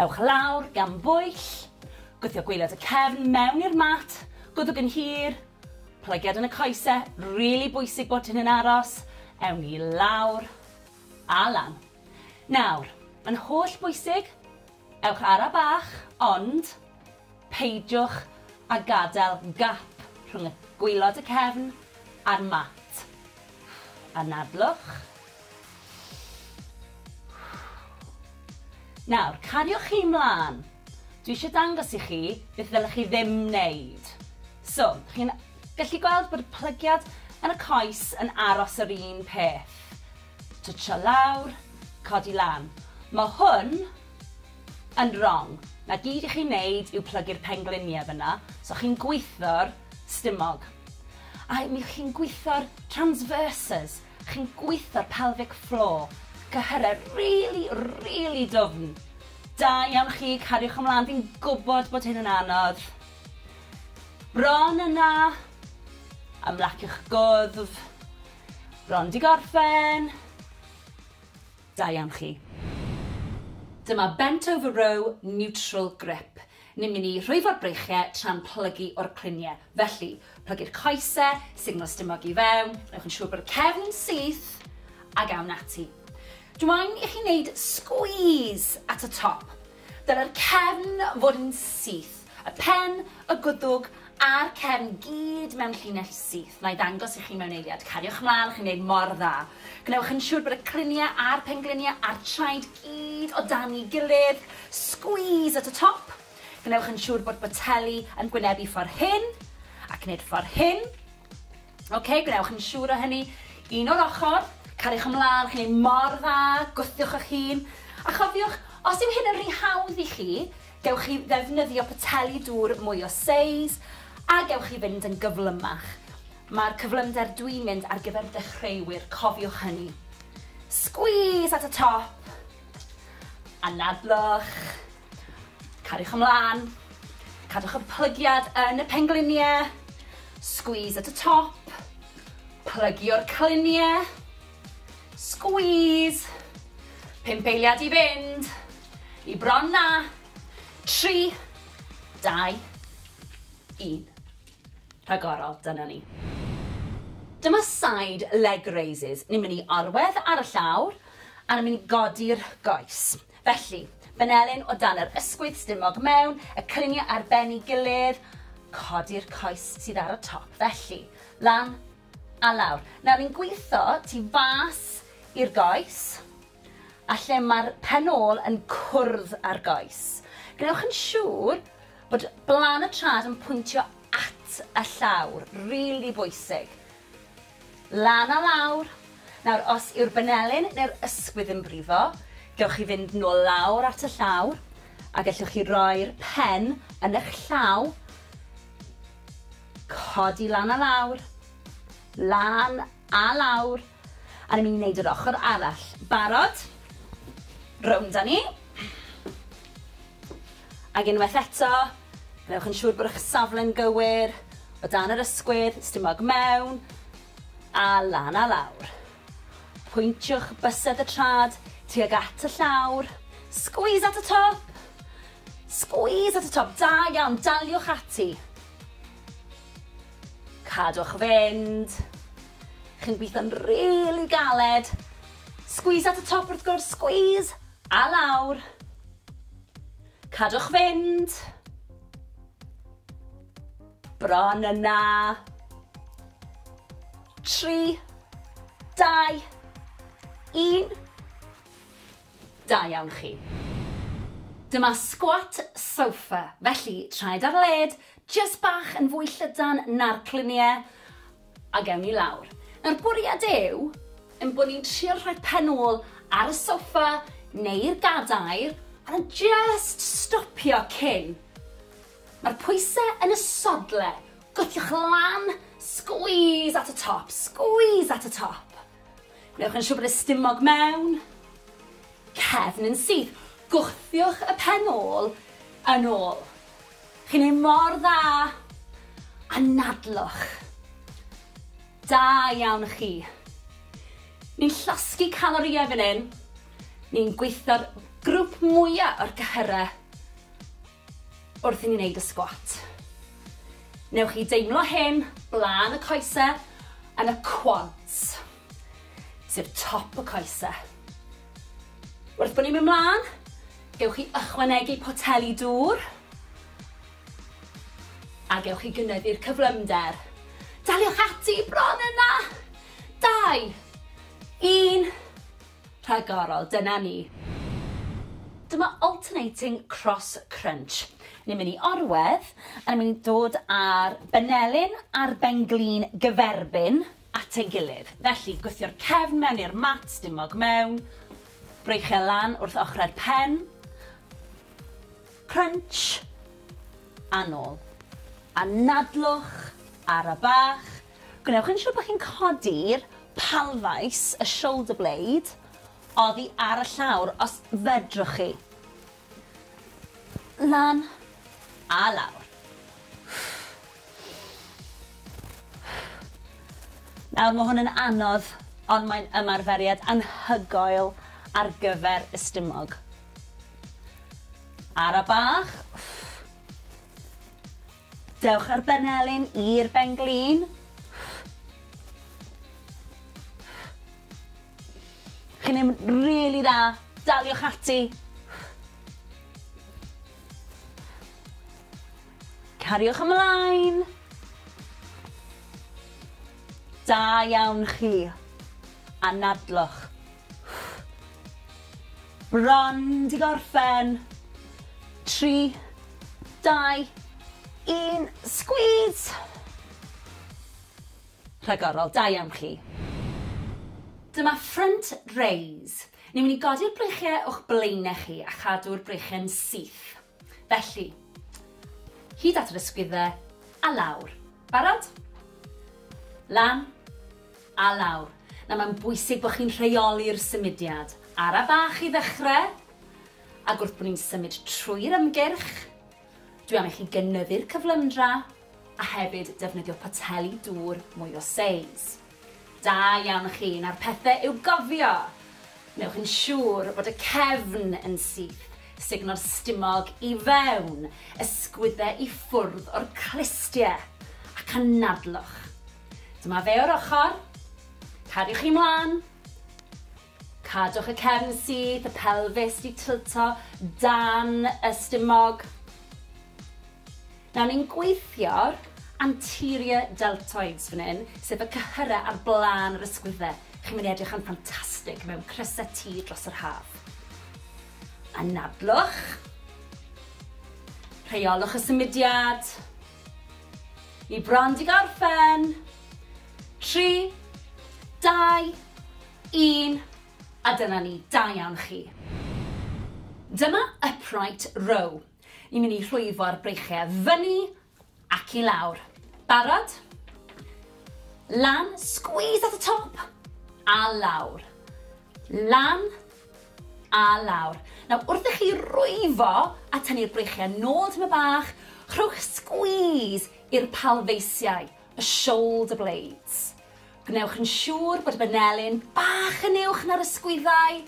Ewch lawr gan bwyll. Gweithio gwylod y cefn mewn i'r mat. Gwddwg yn hir. Plygiad yn y coesau. Rili bwysig bod hyn yn aros. Ewn ni lawr a lan. Nawr, mae'n holl bwysig. Ewch ara bach, ond peidiwch a gadael gap rhwng y gwylod y cefn a'r mat. Anadlwch. Nawr, cariwch chi mlaen. Dwi eisiau dangos i chi beth ddylech chi ddim wneud. So, chi'n gallu gweld bod y plygiad yn y coes yn aros yr un peth. Twtsio lawr, codi lan. Mae hwn yn wrong. Na gyd i chi'n neud yw plygu'r pengliniau fyna, so chi'n gweithio'r stumog. A mi chi'n gweithio'r transverses, chi'n gweithio'r pelvic floor. Cyhyrau really dwfn. Da iawn chi, cariwch ymlaen, fi'n gwybod bod hyn yn anodd. Bron yna, ymlaciwch gwddf. Bron di gorffen. Da iawn chi. Dyma bent over row neutral grip. Ni'n mynd i rhwyfo'r breichiau tra'n plygu o'r cliniau. Felly, plygu'r coesau, signal stumog i fewn, rhaid yn siŵr bod y cefn syth, a gawn ati. Dwi'n i chi wneud squeeze at y top. Dyna'r cefn fod yn syth. Y pen, y gwddwg, a'r cefn gyd mewn llinell syth. Na i ddangos i chi mewn eiliad. Cariwch ymlaen, chi'n gwneud mor dda. Gnewch yn siŵr bod y cliniau a'r pengliniau a'r traed gyd o dan ei gilydd. Squeeze at y top. Gnewch yn siŵr bod boteli yn gwynebu ffordd hyn ac wneud ffordd hyn. Gnewch yn siŵr o hynny. Un o'r ochr. Cariwch ymlaen, chi'n gwneud mor dda. Gwthiwch eich hun. A chofiwch, os yw hyn yn rhy hawdd i chi, gewch chi ddefnyddio poteli dŵr mwy o seis a gewch chi fynd yn gyflymach. Mae'r cyflymder dwi'n mynd ar gyfer dechreuwyr, cofiwch hynny. Squeeze at y top. Anadlwch. Cariwch ymlaen. Cadwch y plygiad yn y pengliniau. Squeeze at y top. Plygio'r cliniau. Squeeze. 5 eiliad i fynd. I bron na. 3, 2, 1. Rhagorol, dyna ni. Dyma side leg raises. Ni'n mynd i orwedd ar y llawr a ni'n mynd i godi'r goes. Felly, benelyn o dan yr ysgwydd stumog mewn, y cliniau ar ben ei gilydd, codi'r coes sydd ar y top. Felly, lan a lawr. Nawr ni'n gweithio tu fas i'r goes, a lle mae'r pen ôl yn cwrdd ar goes. Gnewch yn siŵr bod blan y trad yn pwyntio at y llawr. Rili bwysig. Lan a lawr. Nawr, os yw'r benelyn neu'r ysgwydd yn brifo, gewch chi fynd nôl lawr at y llawr, a gallwch chi roi'r pen yn eich llaw, codi lan a lawr, lan a lawr, a ni'n mynd i wneud yr ochr arall. Barod? Rownd â ni. Ac unwaith eto, gnewch yn siŵr bod eich safle'n gywir, o dan yr ysgwydd, stumog mewn, a lan a lawr. Pwyntiwch bysedd y trad tuag at y llawr. Squeeze at y top. Squeeze at y top. Da iawn, daliwch ati. Cadwch fynd. Chi'n gweithio'n rili galed. Squeeze at y top wrth gwrs, squeeze. A lawr. Cadwch fynd. Bron yna. 3, 2, 1. Da iawn chi. Dyma squat sofa, felly traed ar led, just bach yn fwy llydan na'r cluniau, a gewn ni lawr. Nawr bwriad yw, yn bod ni'n trio rhoi pen ôl ar y sofa neu'r gadair, a just stopio cyn. Mae'r pwysau yn y sodle. Gwthiwch lan, squeeze at y top, squeeze at y top. Gwnewch yn siŵr bod y stumog mewn. Cefn yn syth. Gwthiwch y pen ôl yn ôl. Chi'n ei mor dda. A nadlwch. Da iawn chi. Ni'n llosgu calorïau fan hyn. Ni'n gweithio'r grŵp mwyaf o'r gyhyrau wrth i ni wneud y sgwat. Newch chi deimlo hyn, blaen y coesau, yn y quads, sef top y coesau. Wrth bod ni'n mynd mlaen, gewch chi ychwanegu poteli dŵr, a gewch chi gynyddu'r cyflymder. Daliwch ati, bron yna! 2, 1, rhagorol, dyna ni. Dyma alternating cross crunch. Ni'n mynd i orwedd, a ni'n mynd i dod ar benelyn a'r benglin gyferbyn at ei gilydd. Felly, gwthio'r cefn mewn i'r mat, stumog mewn, breichau lan wrth ochrau'r pen, crunch, a nôl. A nadlwch ar y bach. Gwnewch yn siŵr bod chi'n codi'r palfais, y shoulder blade, oddi ar y llawr os fedrwch chi. Lan a lawr. Nawr mae hwn yn anodd, ond mae'n ymarferiad anhygoel ar gyfer y stumog. Ar y bach. Dewch ar benelyn i'r benglin. Chi'n mynd rili dda, daliwch ati. Cariwch ymlaen. Da iawn chi. A nadlwch. Bron di gorffen. 3, 2, 1, squeeze. Rhagorol, da iawn chi. Dyma front raise. Ni'n mynd i godi'r breichiau o'ch blaenau chi a chadw'r breichiau'n syth. Felly, hyd at yr ysgwyddau a lawr. Barod? Lan a lawr. Na mae'n bwysig bod chi'n rheoli'r symudiad. Ar y bach i ddechrau, a gwrth bod ni'n symud trwy'r ymgyrch, dwi am i chi gynyddu'r cyflymdra a hefyd defnyddio poteli dŵr mwy o seis. Da iawn chi, na'r pethau i'w gofio. Newch yn siŵr bod y cefn yn syth, sugno'r stumog i fewn, ysgwyddau i ffwrdd o'r clistiau, ac anadlwch. Dyma fe o'r ochr, cariwch chi mlaen, cadwch y cefn syth, y pelfis di tilto dan y stumog. Nawr ni'n gweithio'r anterior deltoids fan hyn, sef y cyhyrau ar blaen yr ysgwyddau. Chi'n mynd i edrych yn ffantastig mewn crysau tŷ dros yr haf. Anadlwch. Rheolwch y symudiad. I bron di gorffen. 3, 2, 1. A dyna ni, da iawn chi. Dyma upright row. Ni'n mynd i rhwyfo'r breichiau fyny ac i lawr. Barod? Lan, squeeze at the top, a lawr. Lan, a lawr. Nawr, wrth i chi rwyfo a tynnu'r breichiau nôl tyma bach, rhowch squeeze i'r palfeisiau, y shoulder blades. Gwnewch yn siŵr bod y banelyn bach yn uwch na'r ysgwyddau.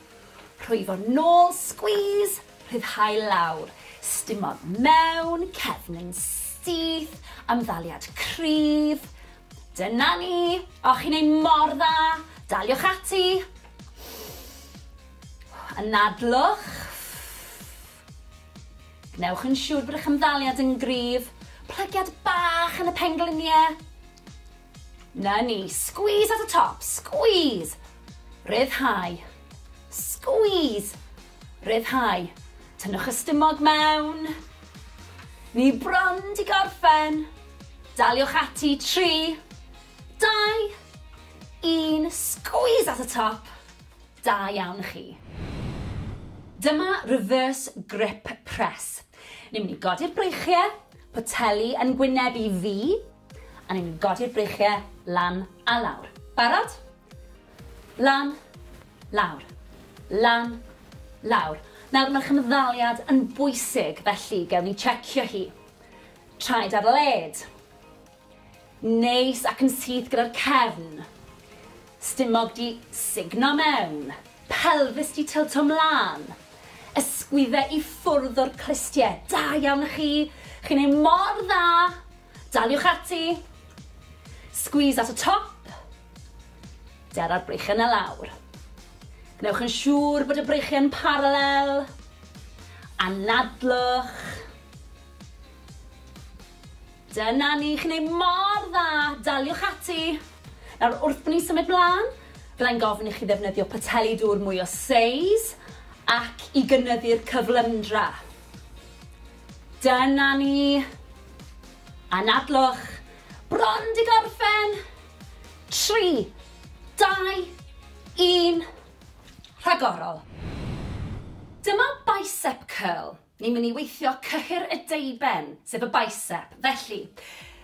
Rhwyfo nôl, squeeze, rhyddhau lawr. Stumog mewn, cefn yn syth, ymddaliad cryf. Dyna ni. O, chi'n ei mor dda. Daliwch ati. Anadlwch. Gnewch yn siŵr bod eich ymddaliad yn gryf. Plygiad bach yn y pengliniau. Na ni. Squeeze at the top. Squeeze. Ryddhau. Squeeze. Ryddhau. Tynnwch y stumog mewn. Ni bron di gorffen. Daliwch ati. 3, 2, 1. Squeeze at the top. Da iawn chi. Dyma reverse grip press. Ni'n mynd i godi'r breichiau, poteli yn gwynebu fi, a ni'n mynd i godi'r breichiau lan a lawr. Barod? Lan, lawr. Lan, lawr. Nawr mae'ch ymddaliad yn bwysig, felly gewn ni checio hi. Traed ar led. Neis ac yn syth gyda'r cefn. Stumog di signo mewn. Pelfis di tilto mlaen. Ysgwyddau i ffwrdd o'r clistiau. Da iawn chi. Chi'n ei mor dda. Daliwch ati. Squeeze at y top. Der ar breichiau na lawr. Gnewch yn siŵr bod y breichiau'n paralel. Anadlwch. Dyna ni. Chi'n ei mor dda. Daliwch ati. Nawr, wrth bod ni'n symud mlaen, fyddai'n gofyn i chi ddefnyddio poteli dŵr mwy o seis ac i gynyddu'r cyflymdra. Dyna ni. Anadlwch. Bron di gorffen. 3, 2, 1. Rhagorol. Dyma bicep curl. Ni'n mynd i weithio cyhyr y deiben, sef y bicep. Felly,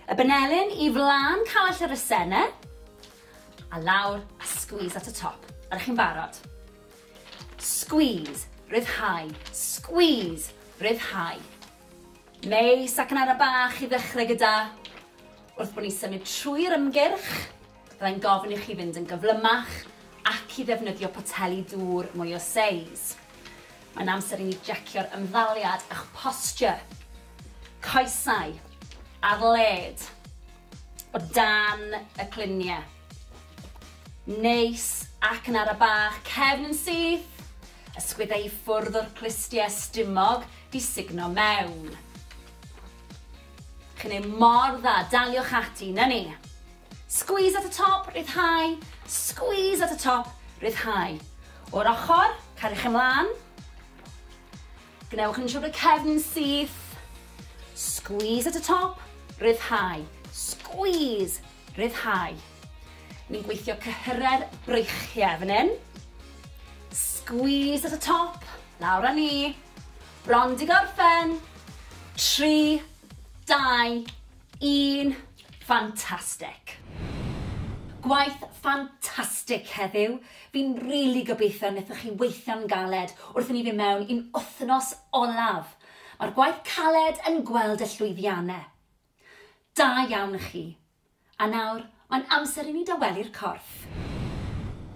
y banelyn i flaen cawell yr esennau, a lawr a squeeze at y top. Ydych chi'n barod? Squeeze, ryddhau. Squeeze, ryddhau. Neis ac yn ara bach i ddechrau gyda. Wrth bod ni'n symud trwy'r ymgyrch, byddai'n gofyn i chi fynd yn gyflymach ac i ddefnyddio poteli dŵr mwy o seis. Mae'n amser i ni jecio'r ymddaliad a'ch posture. Coesau ar led o dan y cluniau. Neis ac yn ara bach, cefn yn syth, ysgwyddau i ffwrdd o'r clistiau, stumog di signo mewn. Chi'n ei mor dda, daliwch ati, na ni. Squeeze at y top, ryddhau. Squeeze at y top, ryddhau. O'r ochr, cariwch ymlaen. Gnewch yn siŵr y cefn yn syth. Squeeze at y top, ryddhau. Squeeze, ryddhau. Ni'n gweithio cyhyrer breichiau fan hyn. Squeeze at y top, lawr â ni. Bron di gorffen. 3, 2, 1. Fantastic. Gwaith ffantastig heddiw. Fi'n rili gobeithio wnaethoch chi weithio'n galed wrth i ni fynd mewn i'n wythnos olaf. Mae'r gwaith caled yn gweld y llwyddiannau. Da iawn chi. A nawr, mae'n amser i ni dawelu'r corff.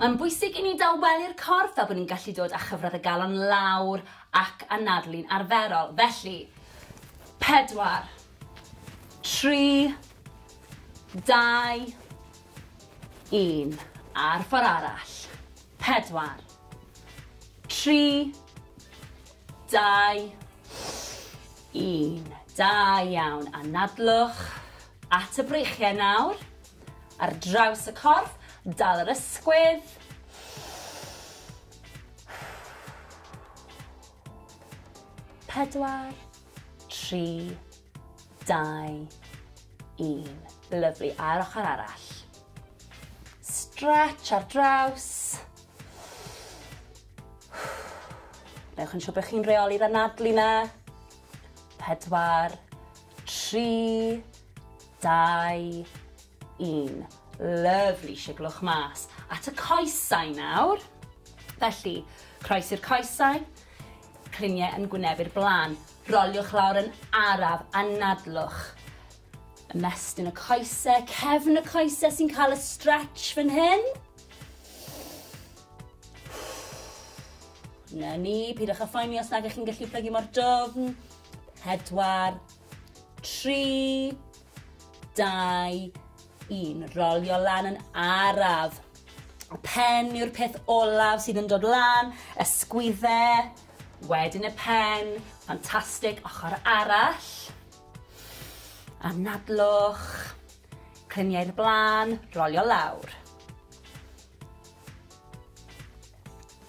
Mae'n bwysig i ni dawelu'r corff fel bod ni'n gallu dod â chyfradd y galon lawr ac anadlu'n arferol. Felly, 4, 3, 2, 1. Ar ffordd arall. 4, 3, 2, 1. Da iawn. Anadlwch at y breichiau nawr. Ar draws y corff, dal yr ysgwydd. Pedwar, 3, 2, 1. Lyflu. Ar ochr arall. Stretch ar draws. Newch yn siŵr bod chi'n reoli'r anadlu na. 4, 3, 2, 1. Lyflu, siglwch mas. At y coesau nawr. Felly, croes i'r coesau. Cluniau yn gwynebu'r blaen. Roliwch lawr yn araf, anadlwch. Ymestyn y coesau, cefn y coesau sy'n cael y stretch fan hyn. Na ni, pidwch â phoeni os nag ych chi'n gallu plygu mor dwfn. 4, 3, 2, 1. Rolio lan yn araf. Y pen yw'r peth olaf sydd yn dod lan. Ysgwyddau. Wedyn y pen. Ffantastig. Ochr arall. Anadlwch. Cliniau'r blaen. Rolio lawr.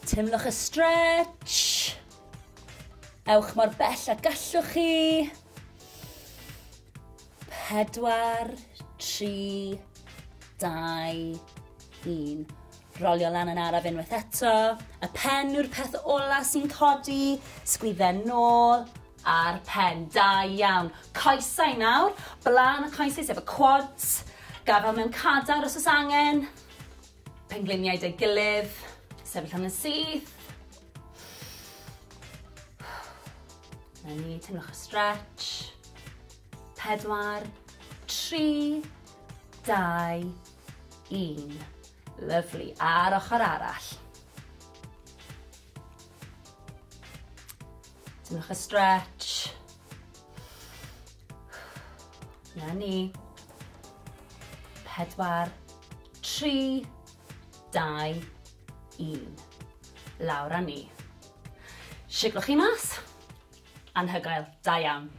Timlwch y stretch. Ewch mor bell a gallwch chi. 4, 3, 2, 1. Rolio lan yn araf unwaith eto. Y pen yw'r peth ola sy'n codi. Sgwyddau nôl. A'r pen. Da iawn. Coesau nawr. Blaen y coesau sef y quads. Gafel mewn cadar os oes angen. Pengliniau dy gilydd. Sefyll yn y syth. Na ni, timlwch y stretch. 4, 3, 2, 1. Lyfli. Ar ochr arall. Timlwch y stretch. Na ni. 4, 3, 2, 1. Lawr â ni. Siglwch chi mas. Anhygoel. Da iawn.